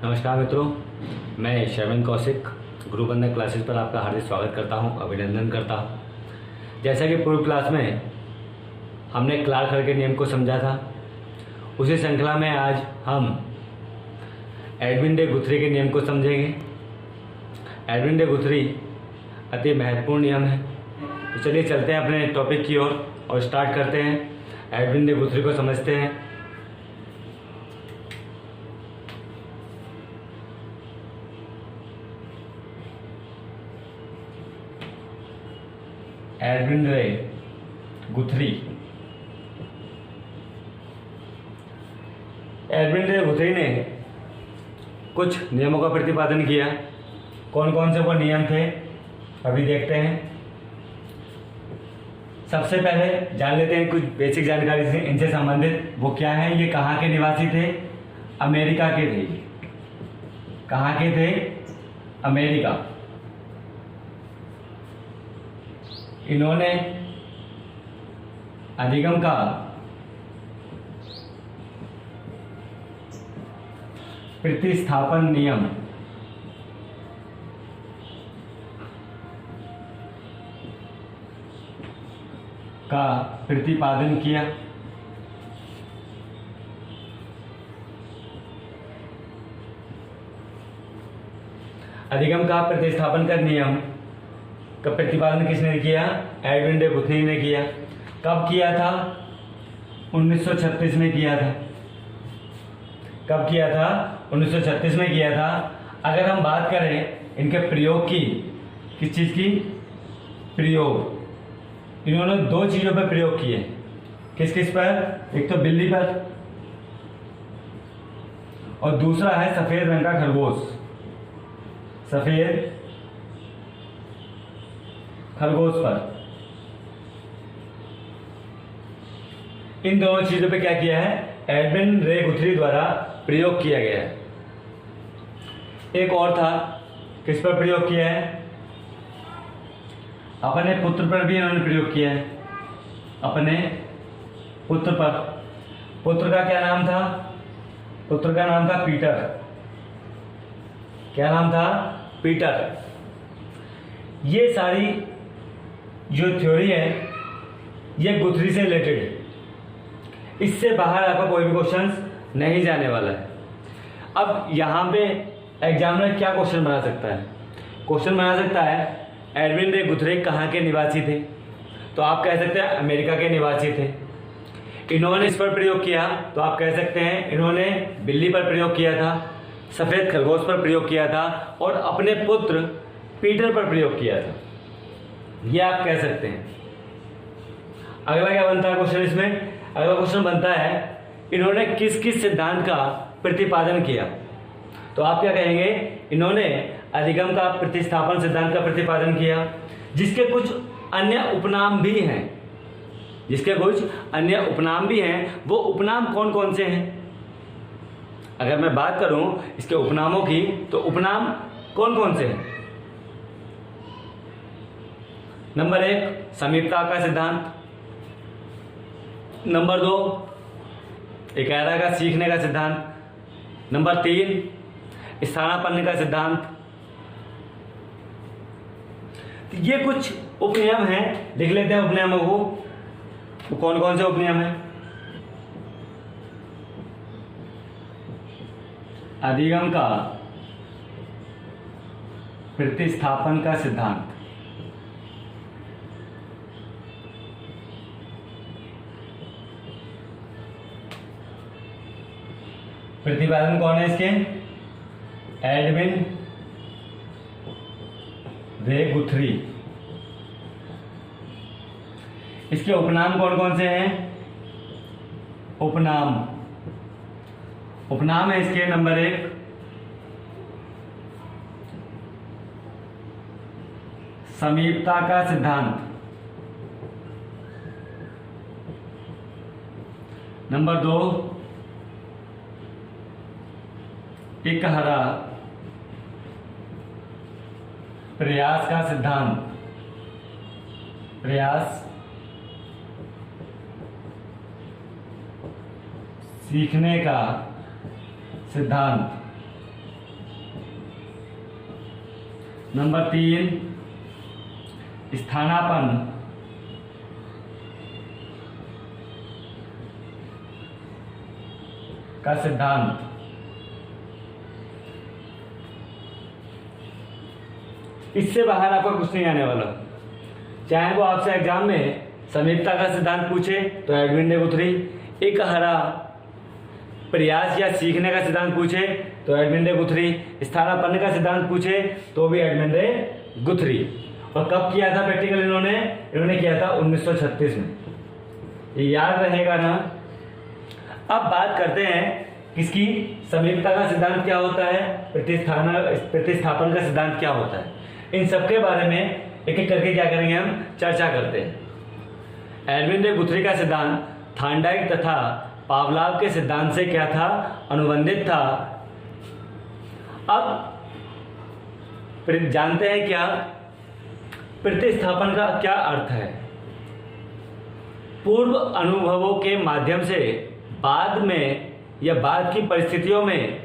नमस्कार मित्रों, मैं शर्मिन कौशिक गुरु बंधन क्लासेस पर आपका हार्दिक स्वागत करता हूं, अभिनंदन करता हूं। जैसा कि पूर्व क्लास में हमने क्लार्क के नियम को समझा था, उसी श्रृंखला में आज हम एडविन डे गुथरी के नियम को समझेंगे। एडविन डे गुथरी अति महत्वपूर्ण नियम है। तो चलिए चलते हैं अपने टॉपिक की ओर और स्टार्ट करते हैं। एडविन डे गुथरी को समझते हैं। Edwin day गुथरी। एडविन डे गुथरी ने कुछ नियमों का प्रतिपादन किया। कौन कौन से वो नियम थे अभी देखते हैं। सबसे पहले जान लेते हैं कुछ बेसिक जानकारी से इनसे संबंधित। वो क्या है, ये कहाँ के निवासी थे? अमेरिका के थे। कहाँ के थे? अमेरिका। इन्होंने अधिगम का प्रतिस्थापन नियम का प्रतिपादन किया। अधिगम का प्रतिस्थापन का नियम का प्रतिपादन किसने किया? एडविन डे गुथरी ने किया। कब किया था? 1936 में किया था। कब किया था? 1936 में किया था। अगर हम बात करें इनके प्रयोग की, किस चीज की? प्रयोग। इन्होंने दो चीजों पर प्रयोग किए। किस किस पर? एक तो बिल्ली पर और दूसरा है सफेद रंग का खरगोश। सफेद खरगोश पर। इन दोनों चीजों पे क्या किया है? एडविन रे गुथरी द्वारा प्रयोग किया गया है। एक और था, किस पर प्रयोग किया है? अपने पुत्र पर भी इन्होंने प्रयोग किया है। अपने पुत्र पर। पुत्र का क्या नाम था? पुत्र का नाम था पीटर। क्या नाम था? पीटर। ये सारी जो थ्योरी है ये गुथरी से रिलेटेड है। इससे बाहर आपका कोई भी क्वेश्चन नहीं जाने वाला है। अब यहाँ पे एग्जामिनर क्या क्वेश्चन बना सकता है? क्वेश्चन बना सकता है एडविन डे गुथरी कहाँ के निवासी थे? तो आप कह सकते हैं अमेरिका के निवासी थे। इन्होंने इस पर प्रयोग किया तो आप कह सकते हैं इन्होंने बिल्ली पर प्रयोग किया था, सफेद खरगोश पर प्रयोग किया था और अपने पुत्र पीटर पर प्रयोग किया था। ये आप कह सकते हैं। अगला क्या बनता है क्वेश्चन इसमें? अगला क्वेश्चन बनता है इन्होंने किस किस सिद्धांत का प्रतिपादन किया? तो आप क्या कहेंगे? इन्होंने अधिगम का प्रतिस्थापन सिद्धांत का प्रतिपादन किया, जिसके कुछ अन्य उपनाम भी हैं। जिसके कुछ अन्य उपनाम भी हैं। वो उपनाम कौन कौन से हैं? अगर मैं बात करूं इसके उपनामों की, तो उपनाम कौन कौन से हैं? नंबर 1 समीपता का सिद्धांत। नंबर 2 इकारा का सीखने का सिद्धांत। नंबर 3 स्थानापन्न का सिद्धांत। ये कुछ उपनियम हैं, लिख लेते हैं उपनियमों को। तो कौन कौन से उपनियम हैं? अधिगम का प्रतिस्थापन का सिद्धांत। प्रतिपादन कौन है इसके? एडविन रे गुथरी। इसके उपनाम कौन कौन से हैं? उपनाम उपनाम है इसके नंबर 1 समीपता का सिद्धांत। नंबर 2 इकहरा प्रयास का सिद्धांत। प्रयास सीखने का सिद्धांत। नंबर 3 स्थानापन्न का सिद्धांत। इससे बाहर आपका कुछ नहीं आने वाला। चाहे वो आपसे एग्जाम में समीपता का सिद्धांत पूछे तो एडविन डे गुथरी, एक हरा प्रयास या सीखने का सिद्धांत पूछे तो एडविन डे गुथरी, स्थानापन्न का सिद्धांत पूछे तो भी एडविन डे गुथरी। और कब किया था प्रैक्टिकल इन्होंने किया था 1936 में। ये याद रहेगा ना। अब बात करते हैं किसकी, समीपता का सिद्धांत क्या होता है, प्रतिस्थापन का सिद्धांत क्या होता है। इन सबके बारे में एक एक करके क्या करेंगे, हम चर्चा करते हैं। एडविन डे गुथरी का सिद्धांत थार्नडाइक तथा पावलाव के सिद्धांत से क्या था, अनुबंधित था। अब जानते हैं क्या प्रतिस्थापन का क्या अर्थ है। पूर्व अनुभवों के माध्यम से बाद में या बाद की परिस्थितियों में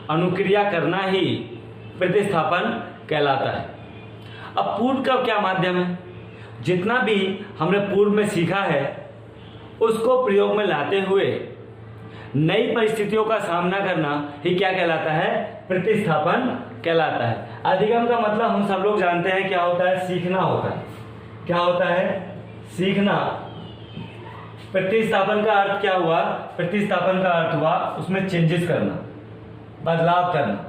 अनुक्रिया करना ही प्रतिस्थापन कहलाता है। अब पूर्व का क्या माध्यम है, जितना भी हमने पूर्व में सीखा है उसको प्रयोग में लाते हुए नई परिस्थितियों का सामना करना ही क्या कहलाता है, प्रतिस्थापन कहलाता है। अधिगम का मतलब हम सब लोग जानते हैं क्या होता है, सीखना होता है। क्या होता है, सीखना। प्रतिस्थापन का अर्थ क्या हुआ, प्रतिस्थापन का अर्थ हुआ उसमें चेंजेस करना, बदलाव करना।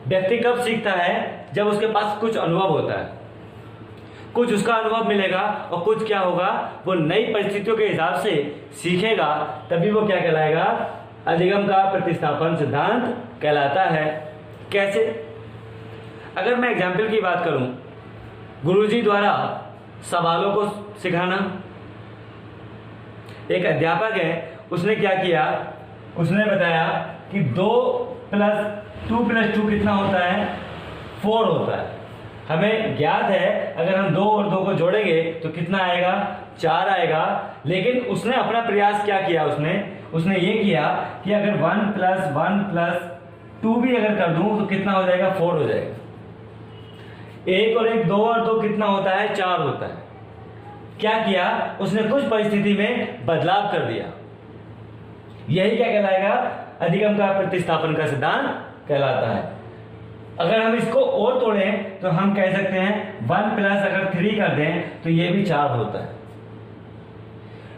व्यक्ति कब सीखता है, जब उसके पास कुछ अनुभव होता है, कुछ उसका अनुभव मिलेगा और कुछ क्या होगा, वो नई परिस्थितियों के हिसाब से सीखेगा, तभी वो क्या कहलाएगा, अधिगम का प्रतिस्थापन सिद्धांत कहलाता है। कैसे, अगर मैं एग्जाम्पल की बात करूं, गुरुजी द्वारा सवालों को सिखाना। एक अध्यापक है, उसने क्या किया, उसने बताया कि 2 + 2 कितना होता है, 4 होता है। हमें ज्ञात है अगर हम 2 और 2 को जोड़ेंगे तो कितना आएगा, 4 आएगा। लेकिन उसने अपना प्रयास क्या किया, उसने ये किया कि अगर 1 + 1 + 2 भी अगर कर दूं तो कितना हो जाएगा, 4 हो जाएगा। 1 और 1 2 और 2 कितना होता है, 4 होता है। क्या किया उसने, कुछ परिस्थिति में बदलाव कर दिया। यही क्या कहलाएगा, अधिगम का प्रतिस्थापन का सिद्धांत कहलाता है। अगर हम इसको और तोड़ें तो हम कह सकते हैं 1 + अगर 3 कर दें तो ये भी 4 होता है।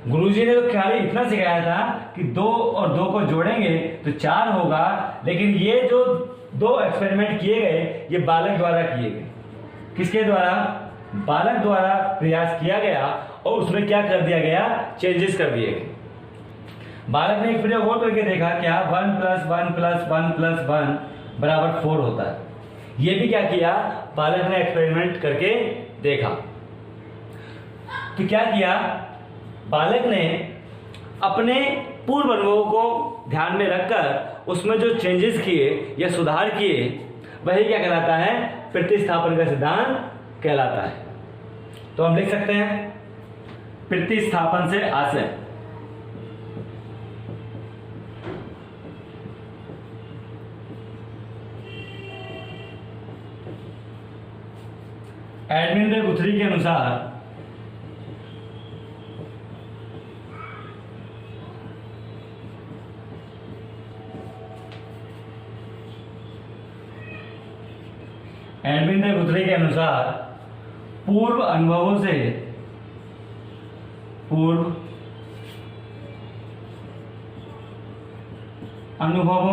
गुरुजी ने तो ख्याल इतना सिखाया था कि 2 और 2 को जोड़ेंगे तो 4 होगा। लेकिन ये जो 2 एक्सपेरिमेंट किए गए ये बालक द्वारा किए गए। किसके द्वारा, बालक द्वारा प्रयास किया गया और उसमें क्या कर दिया गया, चेंजेस कर दिए गए। बालक ने एक प्रयोग और करके देखा, क्या 1 + 1 + 1 + 1 बराबर 4 होता है। ये भी क्या किया, बालक ने एक्सपेरिमेंट करके देखा। तो क्या किया, बालक ने अपने पूर्व अनुभवों को ध्यान में रखकर उसमें जो चेंजेस किए या सुधार किए, वही क्या कहलाता है, प्रतिस्थापन का सिद्धांत कहलाता है। तो हम लिख सकते हैं प्रतिस्थापन से आशय, एडविन डे गुथरी के अनुसार पूर्व अनुभवों से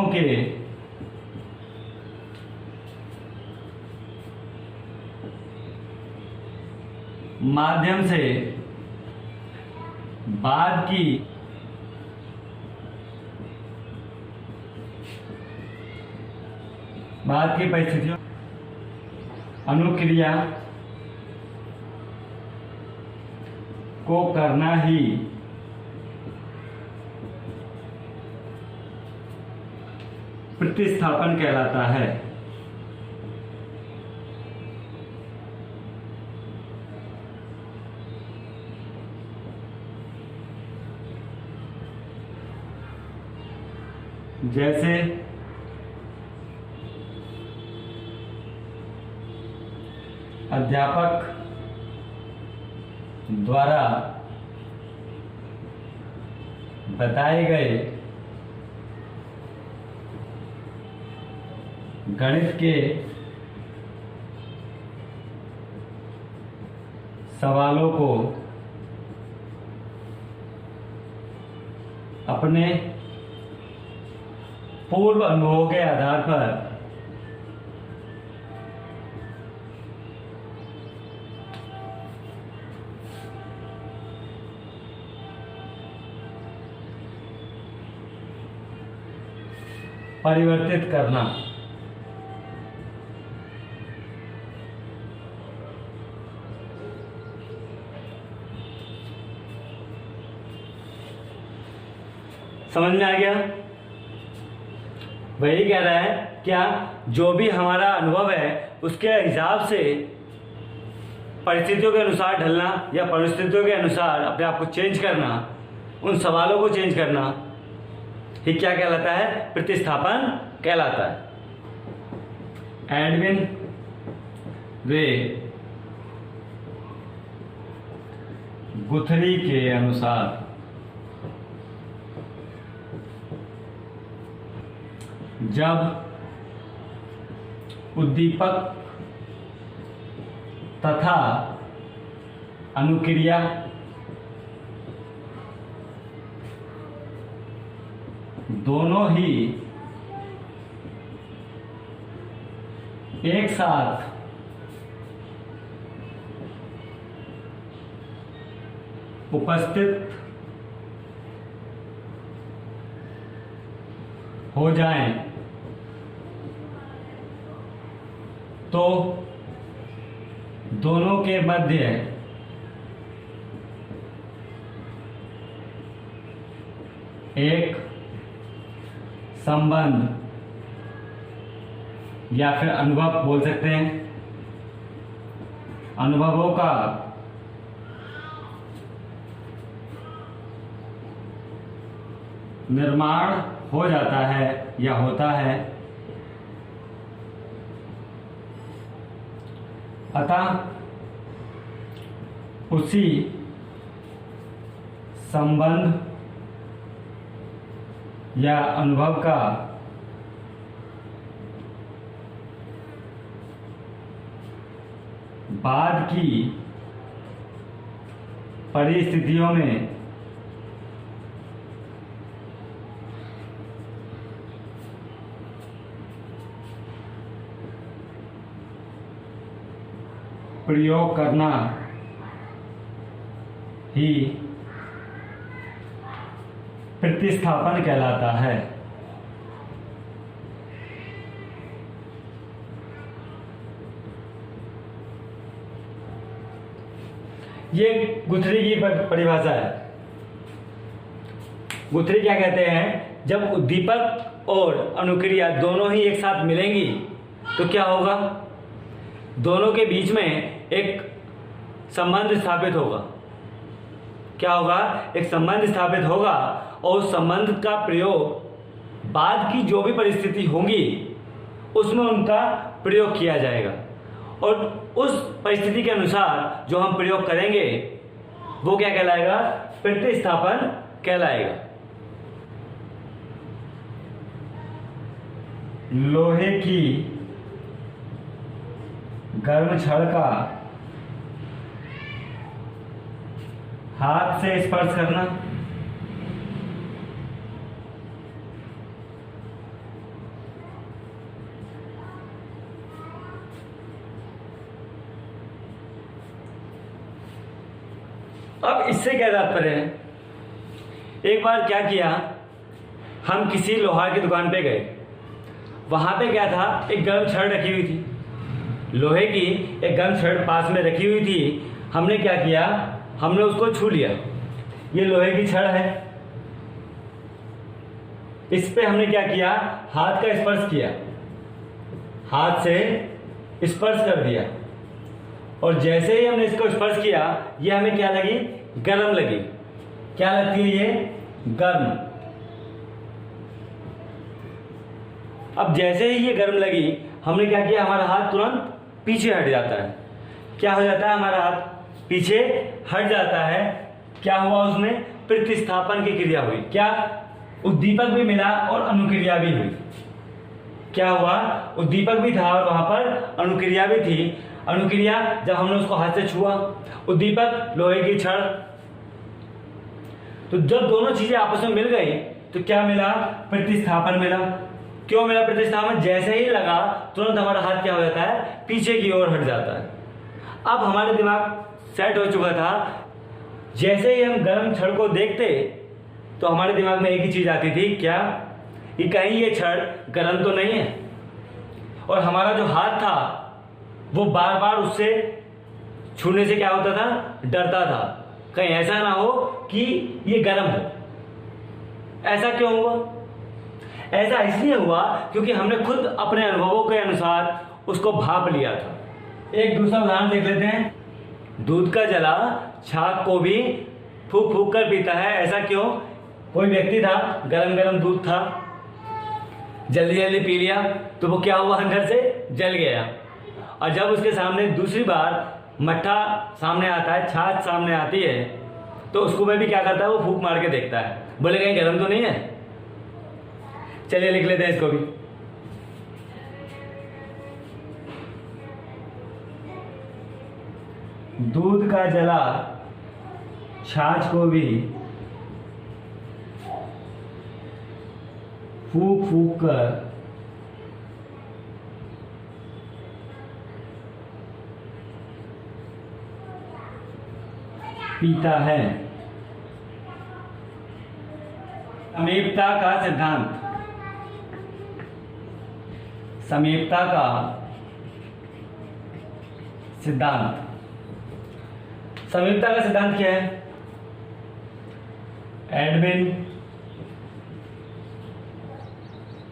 के माध्यम से बाद की परिस्थितियों अनुक्रिया को करना ही प्रतिस्थापन कहलाता है। जैसे अध्यापक द्वारा बताए गए गणित के सवालों को अपने पूर्व अनुभवों के आधार पर परिवर्तित करना। समझ में आ गया? वही कह रहा है क्या, जो भी हमारा अनुभव है उसके हिसाब से परिस्थितियों के अनुसार ढलना या परिस्थितियों के अनुसार अपने आप को चेंज करना, उन सवालों को चेंज करना ही क्या कहलाता है? प्रतिस्थापन कहलाता है। एडविन रे गुथरी के अनुसार जब उद्दीपक तथा अनुक्रिया दोनों ही एक साथ उपस्थित हो जाएं तो दोनों के मध्य एक संबंध या फिर अनुभव बोल सकते हैं, अनुभवों का निर्माण हो जाता है या होता है। अतः उसी संबंध या अनुभव का बाद की परिस्थितियों में प्रयोग करना ही प्रतिस्थापन कहलाता है। ये गुथरी की परिभाषा है। गुथरी क्या कहते हैं? जब उद्दीपक और अनुक्रिया दोनों ही एक साथ मिलेंगी तो क्या होगा? दोनों के बीच में एक संबंध स्थापित होगा। क्या होगा? एक संबंध स्थापित होगा और उस संबंध का प्रयोग बाद की जो भी परिस्थिति होंगी उसमें उनका प्रयोग किया जाएगा और उस परिस्थिति के अनुसार जो हम प्रयोग करेंगे वो क्या कहलाएगा? प्रतिस्थापन कहलाएगा। लोहे की गर्म छड़ का हाथ से स्पर्श करना, अब इससे क्या तात्पर्य है? एक बार क्या किया, हम किसी लोहार की दुकान पे गए। वहां पे क्या था? एक गर्म छड़ रखी हुई थी, लोहे की एक गर्म छड़ पास में रखी हुई थी। हमने क्या किया? हमने उसको छू लिया। ये लोहे की छड़ है, इस पे हमने क्या किया? हाथ का स्पर्श किया, हाथ से स्पर्श कर दिया और जैसे ही हमने इसको स्पर्श किया ये हमें क्या लगी? गर्म लगी। क्या लगती है ये? गर्म। अब जैसे ही ये गर्म लगी, हमने क्या किया, हमारा हाथ तुरंत पीछे हट जाता है। क्या हो जाता है, हमारा हाथ पीछे हट जाता है। क्या हुआ, उसमें प्रतिस्थापन की क्रिया हुई। क्या, उद्दीपक भी मिला और अनुक्रिया भी हुई। क्या हुआ, उद्दीपक भी था और वहां पर अनुक्रिया भी थी। अनुक्रिया जब हमने उसको हाथ से छुआ, उद्दीपक लोहे की छड़। तो जब दोनों चीजें आपस में मिल गई तो क्या मिला, प्रतिस्थापन मिला। क्यों मिला प्रतिस्थापन, जैसे ही लगा तुरंत हमारा हाथ क्या हो जाता है, पीछे की ओर हट जाता है। अब हमारे दिमाग सेट हो चुका था, जैसे ही हम गर्म छड़ को देखते तो हमारे दिमाग में एक ही चीज आती थी, क्या, कि कहीं ये छड़ गर्म तो नहीं है। और हमारा जो हाथ था वो बार बार उससे छूने से क्या होता था, डरता था, कहीं ऐसा ना हो कि ये गर्म हो। ऐसा क्यों हुआ, ऐसा इसलिए हुआ क्योंकि हमने खुद अपने अनुभवों के अनुसार उसको भाप लिया था। एक दूसरा उदाहरण देख लेते हैं। दूध का जला छाछ को भी फूक फूक कर पीता है, ऐसा क्यों। कोई व्यक्ति था, गरम गरम दूध था, जल्दी जल्दी पी लिया तो वो क्या हुआ, अंदर से जल गया। और जब उसके सामने दूसरी बार मट्ठा सामने आता है, छाछ सामने आती है, तो उसको में भी क्या करता है, वो फूक मार के देखता है, बोले कहीं गर्म तो नहीं है। चलिए लिख लेते हैं इसको भी। दूध का जला छाछ को भी फूक फूक कर पीता है। समीपता का सिद्धांत। समीपता का सिद्धांत। समीपता का सिद्धांत क्या है, एडविन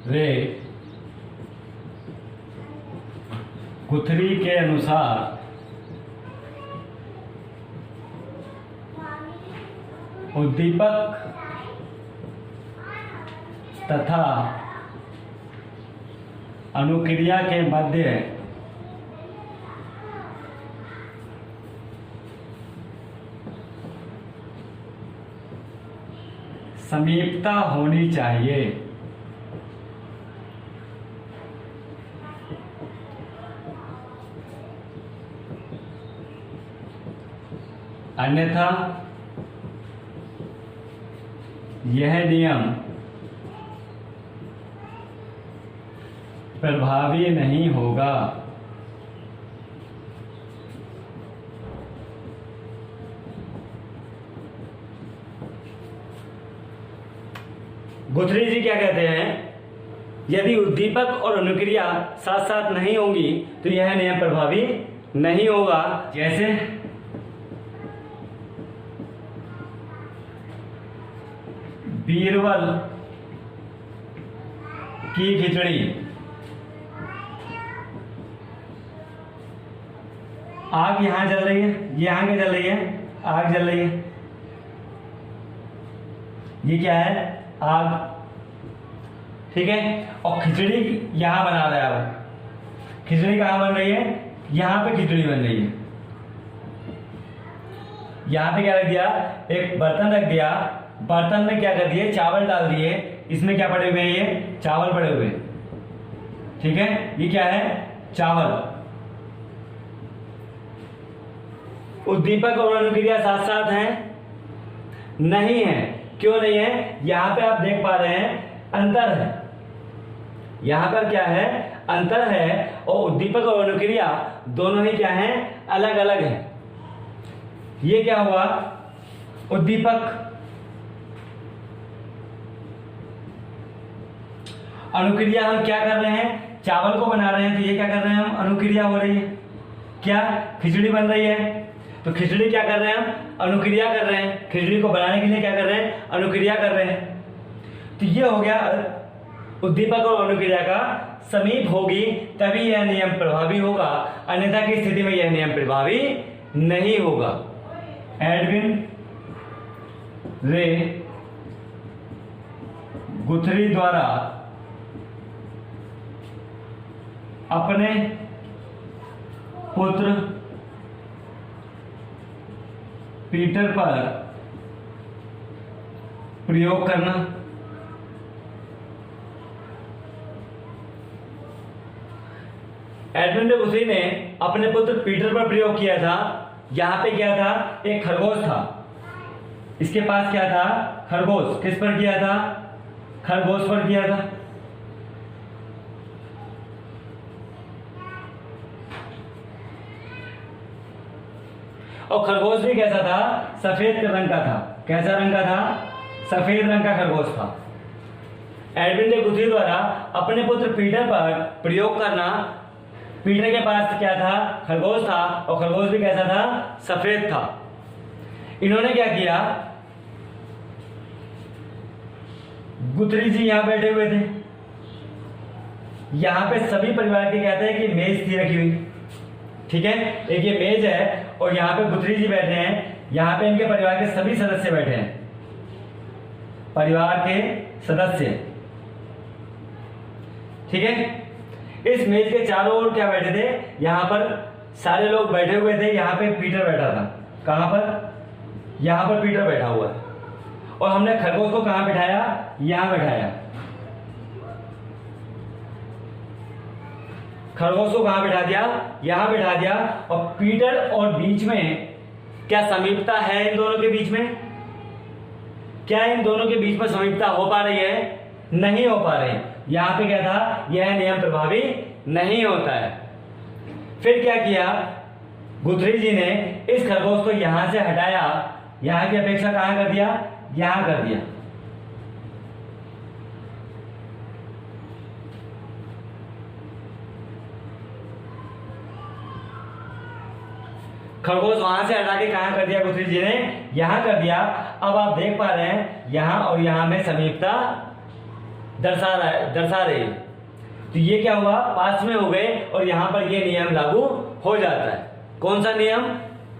रे गुथरी के अनुसार उद्दीपक तथा अनुक्रिया के मध्य समीपता होनी चाहिए। अन्यथा यह नियम प्रभावी नहीं होगा। गुथरी जी क्या कहते हैं, यदि उद्दीपक और अनुक्रिया साथ साथ नहीं होंगी तो यह नियम प्रभावी नहीं होगा। जैसे बीरबल की खिचड़ी, आग यहां जल रही है, यहां क्या जल रही है, आग जल रही है, ये क्या है, आग, ठीक है। और खिचड़ी यहां बना रहा है, खिचड़ी कहां बन रही है, यहां पे खिचड़ी बन रही है। यहां पे क्या रख दिया, एक बर्तन रख दिया, बर्तन में क्या कर दिए, चावल डाल दिए, इसमें क्या पड़े हुए हैं, ये चावल पड़े हुए, ठीक है। ये क्या है, चावल। उद्दीपक और अनुक्रिया साथ साथ हैं, नहीं है। क्यों नहीं है, यहां पे आप देख पा रहे हैं अंतर है, यहां पर क्या है, अंतर है। और उद्दीपक और अनुक्रिया दोनों ही क्या हैं, अलग अलग हैं। ये क्या हुआ, उद्दीपक, अनुक्रिया हम क्या कर रहे हैं, चावल को बना रहे हैं, तो ये क्या कर रहे हैं हम, अनुक्रिया हो रही है, क्या खिचड़ी बन रही है, तो खिचड़ी क्या कर रहे हैं हम, अनुक्रिया कर रहे हैं, खिचड़ी को बनाने के लिए क्या कर रहे हैं, अनुक्रिया कर रहे हैं। तो ये हो गया, उद्दीपक और अनुक्रिया का समीप होगी तभी यह नियम प्रभावी होगा, अन्यथा की स्थिति में यह नियम प्रभावी नहीं होगा। एडविन रे गुथरी द्वारा अपने पुत्र पीटर पर प्रयोग करना। एडविन de गुथरी ने अपने पुत्र पीटर पर प्रयोग किया था। यहां पे क्या था, एक खरगोश था, इसके पास क्या था, खरगोश। किस पर किया था, खरगोश पर किया था। और खरगोश भी कैसा था, सफेद रंग का था। कैसा रंग का था, सफेद रंग का खरगोश था। एडविन de गुथरी द्वारा अपने पुत्र पीटर पर प्रयोग करना। पीटर के पास क्या था, खरगोश था, और खरगोश भी कैसा था, सफेद था। इन्होंने क्या किया, गुथरी जी यहां बैठे हुए थे, यहां पे सभी परिवार के कहते हैं कि मेज थी रखी हुई, ठीक है, एक ये मेज है और यहां पे गुथरी जी बैठे हैं। यहां पे इनके परिवार के सभी सदस्य बैठे हैं, परिवार के सदस्य, ठीक है। इस मेज के चारों ओर क्या बैठे थे, यहां पर सारे लोग बैठे हुए थे। यहां पे पीटर बैठा था। कहां पर, यहां पर पीटर बैठा हुआ है। और हमने खरगोश को कहां बिठाया, यहां बिठाया। खरगोश को कहां बिठा दिया, यहां बिठा दिया। और पीटर और बीच में क्या समीपता है, इन दोनों के बीच में, क्या इन दोनों के बीच में समीपता हो पा रही है, नहीं हो पा रही। यहां पे क्या था, यह नियम प्रभावी नहीं होता है। फिर क्या किया, गुथरी जी ने इस खरगोश को यहां से हटाया, यहां की अपेक्षा कहां कर दिया, यहां कर दिया। खरगोश वहां से हटा के कहां कर दिया, गुथरी जी ने यहां कर दिया। अब आप देख पा रहे हैं यहां और यहां में समीपता दर्शा रही है। तो ये क्या हुआ, पास में हो गए और यहां पर ये नियम लागू हो जाता है। कौन सा नियम,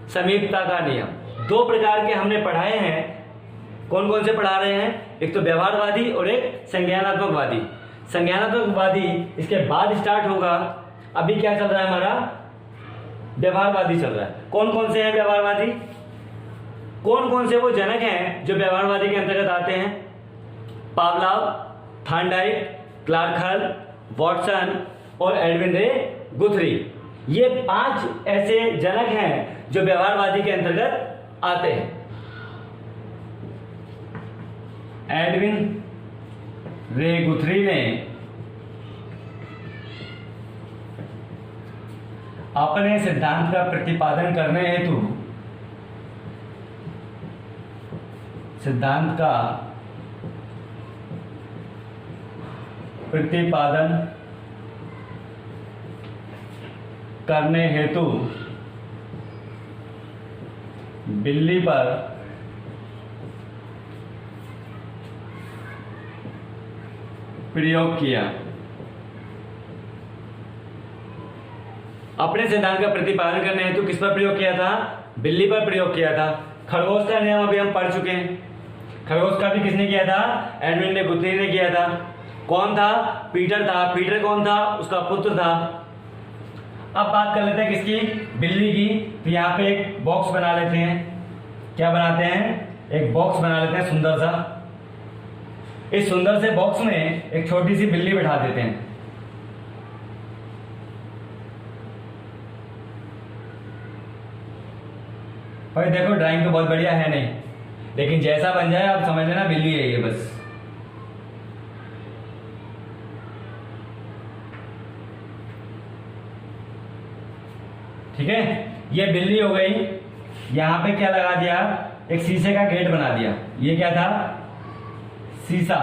समीपता का नियम। दो प्रकार के हमने पढ़ाए हैं। कौन कौन से पढ़ा रहे हैं, एक तो व्यवहारवादी और एक संज्ञानात्मकवादी। संज्ञानात्मकवादी इसके बाद स्टार्ट होगा। अभी क्या चल रहा है हमारा, व्यवहारवादी चल रहा है। कौन कौन से हैं व्यवहारवादी, कौन कौन से वो जनक हैं जो व्यवहारवादी के अंतर्गत आते हैं, पावलाव, थांडाइक, क्लार्क हल, वॉटसन और एडविन de गुथरी। ये 5 ऐसे जनक हैं जो व्यवहारवादी के अंतर्गत आते हैं। एडविन रे गुथरी ने अपने सिद्धांत का प्रतिपादन करने हेतु सिद्धांत का प्रतिपादन करने हेतु बिल्ली पर प्रयोग किया। अपने सिद्धांत का प्रतिपादन करने हेतु किस पर प्रयोग किया था, बिल्ली पर प्रयोग किया था। खरगोश का नियम अभी हम पढ़ चुके हैं। खरगोश का भी किसने किया था, एडविन de गुथरी ने किया था। कौन था, पीटर था। पीटर कौन था, उसका पुत्र था। अब बात कर लेते हैं किसकी, बिल्ली की। तो यहाँ पे एक बॉक्स बना लेते हैं। क्या बनाते हैं, एक बॉक्स बना लेते हैं सुंदर सा। इस सुंदर से बॉक्स में एक छोटी सी बिल्ली बिठा देते हैं। भाई देखो ड्राइंग तो बहुत बढ़िया है नहीं, लेकिन जैसा बन जाए आप समझ लेना बिल्ली है ये बस। ठीक है, ये बिल्ली हो गई। यहां पे क्या लगा दिया, एक शीशे का गेट बना दिया। ये क्या था, शीशा।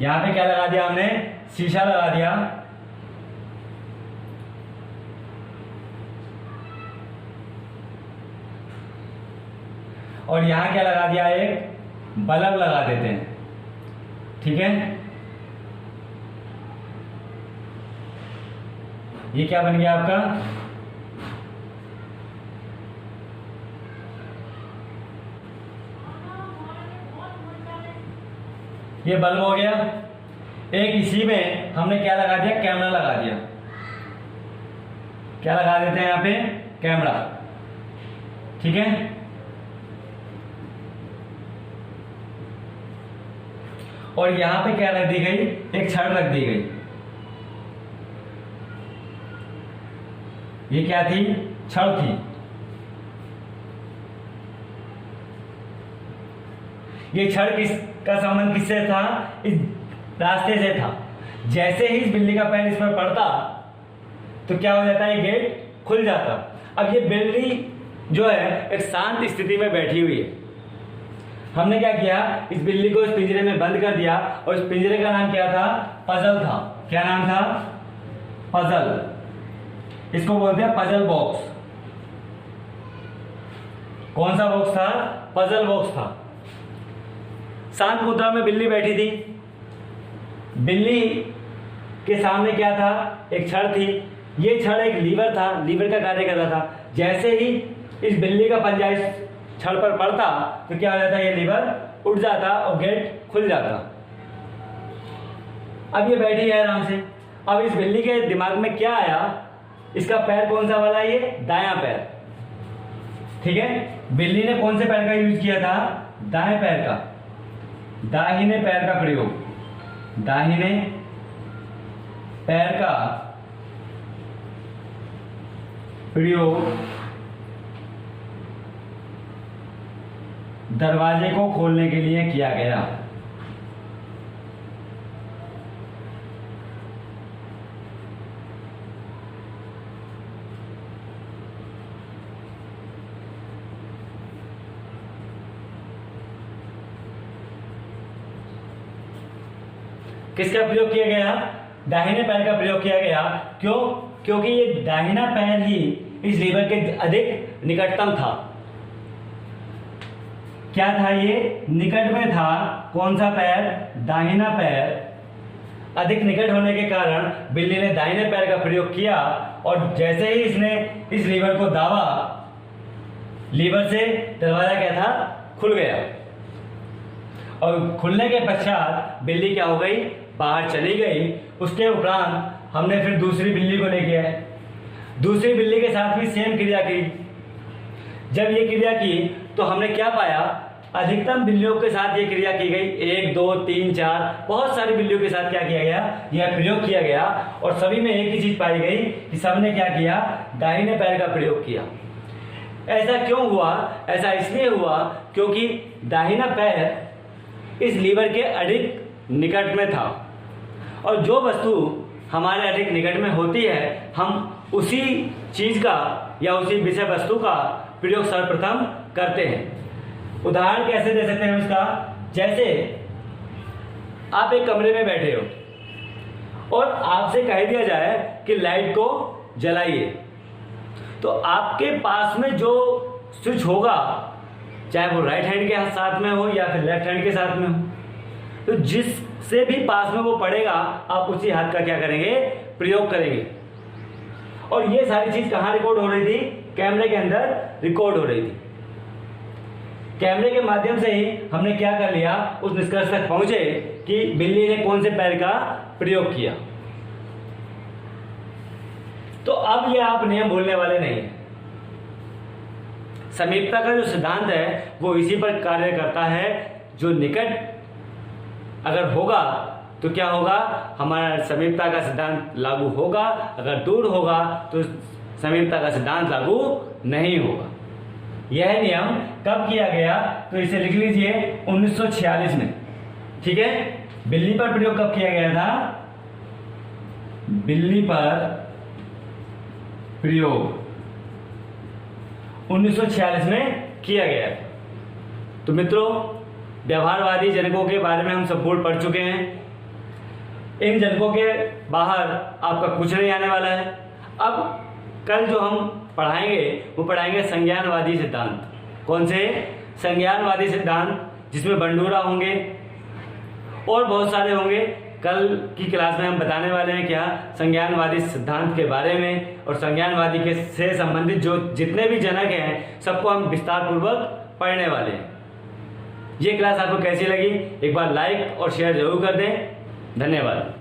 यहां पे क्या लगा दिया हमने, शीशा लगा दिया। और यहां क्या लगा दिया, एक बल्ब लगा देते हैं। ठीक है, ये क्या बन गया आपका, ये बल्ब हो गया। एक इसी में हमने क्या लगा दिया, कैमरा लगा दिया। क्या लगा देते हैं यहाँ पे, कैमरा। ठीक है, और यहां पे क्या रख दी गई, एक छड़ रख दी गई। ये क्या थी, छड़ थी। ये छड़ किसका संबंध किससे था, इस रास्ते से था। जैसे ही इस बिल्ली का पैर इस पर पड़ता तो क्या हो जाता है, ये गेट खुल जाता। अब ये बिल्ली जो है एक शांत स्थिति में बैठी हुई है। हमने क्या किया, इस बिल्ली को इस पिंजरे में बंद कर दिया, और इस पिंजरे का नाम क्या था, पजल था। क्या नाम था, पजल। इसको बोलते हैं पजल बॉक्स। कौन सा बॉक्स था, पजल बॉक्स था। शांत मुद्रा में बिल्ली बैठी थी। बिल्ली के सामने क्या था, एक छड़ थी। ये छड़ एक लीवर था, लीवर का कार्य कर रहा था। जैसे ही इस बिल्ली का पंजा इस छड़ पर पड़ता तो क्या हो जाता, ये लीवर उठ जाता और गेट खुल जाता। अब ये बैठी है आराम से। अब इस बिल्ली के दिमाग में क्या आया, इसका पैर कौन सा वाला है, ये दायां पैर। ठीक है, बिल्ली ने कौन से पैर का यूज किया था, दाएं पैर का, दाहिने पैर का प्रयोग, दाहिने पैर का प्रयोग दरवाजे को खोलने के लिए किया गया। किसका प्रयोग किया गया, दाहिने पैर का प्रयोग किया गया। क्यों, क्योंकि ये दाहिना पैर ही इस लीवर के अधिक निकटतम था। क्या था, ये निकट में था। कौन सा पैर, दाहिना पैर। अधिक निकट होने के कारण बिल्ली ने दाहिने पैर का प्रयोग किया, और जैसे ही इसने इस लीवर को दाबा, लीवर से दरवाजा क्या था, खुल गया। और खुलने के पश्चात बिल्ली क्या हो गई, बाहर चली गई। उसके उपरांत हमने फिर दूसरी बिल्ली को लेके आए। दूसरी बिल्ली के साथ भी सेम क्रिया की। जब ये क्रिया की तो हमने क्या पाया, अधिकतम बिल्लियों के साथ ये क्रिया की गई। 1 2 3 4 बहुत सारी बिल्लियों के साथ क्या किया गया, यह प्रयोग किया गया। और सभी में एक ही चीज पाई गई कि सबने क्या किया, दाहिने पैर का प्रयोग किया। ऐसा क्यों हुआ, ऐसा इसलिए हुआ क्योंकि दाहिना पैर इस लीवर के अधिक निकट में था, और जो वस्तु हमारे अधिक निकट में होती है हम उसी चीज का या उसी विषय वस्तु का प्रयोग सर्वप्रथम करते हैं। उदाहरण कैसे दे सकते हैं उसका, जैसे आप एक कमरे में बैठे हो और आपसे कह दिया जाए कि लाइट को जलाइए, तो आपके पास में जो स्विच होगा, चाहे वो राइट हैंड के साथ में हो या फिर लेफ्ट हैंड के साथ में हो, तो जिससे भी पास में वो पड़ेगा आप उसी हाथ का क्या करेंगे, प्रयोग करेंगे। और ये सारी चीज कहाँ रिकॉर्ड हो रही थी, कैमरे के अंदर रिकॉर्ड हो रही थी। कैमरे के माध्यम से ही हमने क्या कर लिया, उस निष्कर्ष तक पहुंचे कि बिल्ली ने कौन से पैर का प्रयोग किया। तो अब ये आप नियम भूलने वाले नहीं है। समीपता का जो सिद्धांत है वो इसी पर कार्य करता है। जो निकट अगर होगा तो क्या होगा, हमारा समीपता का सिद्धांत लागू होगा। अगर दूर होगा तो समीपता का सिद्धांत लागू नहीं होगा। यह नियम कब किया गया, तो इसे लिख लीजिए 1946 में। ठीक है, बिल्ली पर प्रयोग कब किया गया था, बिल्ली पर प्रयोग 1946 में किया गया। तो मित्रों, व्यवहारवादी जनकों के बारे में हम संपूर्ण पढ़ चुके हैं। इन जनकों के बाहर आपका कुछ नहीं आने वाला है। अब कल जो हम पढ़ाएंगे वो पढ़ाएंगे संज्ञानवादी सिद्धांत। कौन से, संज्ञानवादी सिद्धांत, जिसमें बंडूरा होंगे और बहुत सारे होंगे। कल की क्लास में हम बताने वाले हैं क्या, संज्ञानवादी सिद्धांत के बारे में, और संज्ञानवादी के से संबंधित जो जितने भी जनक हैं सबको हम विस्तार पूर्वक पढ़ने वाले हैं। ये क्लास आपको कैसी लगी, एक बार लाइक और शेयर जरूर कर दें। धन्यवाद।